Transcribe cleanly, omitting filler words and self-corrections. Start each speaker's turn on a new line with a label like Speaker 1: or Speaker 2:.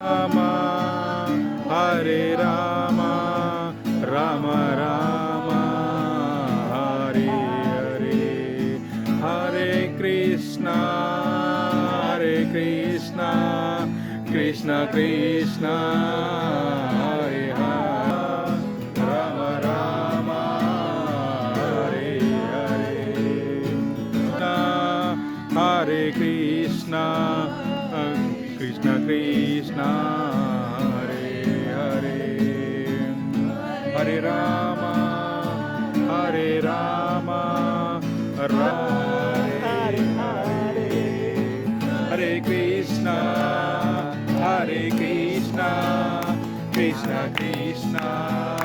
Speaker 1: Rama, Hare Rama, Rama Rama, Hare Hare, Hare Krishna, Hare Krishna, Krishna Krishna, Hare Hare, Rama Rama, Hare Hare, Hare Krishna, Krishna Krishna, Hare Hare, Hare Rama, Hare Rama, Rama Hare Hare, Hare Krishna, Hare Krishna, Krishna Krishna.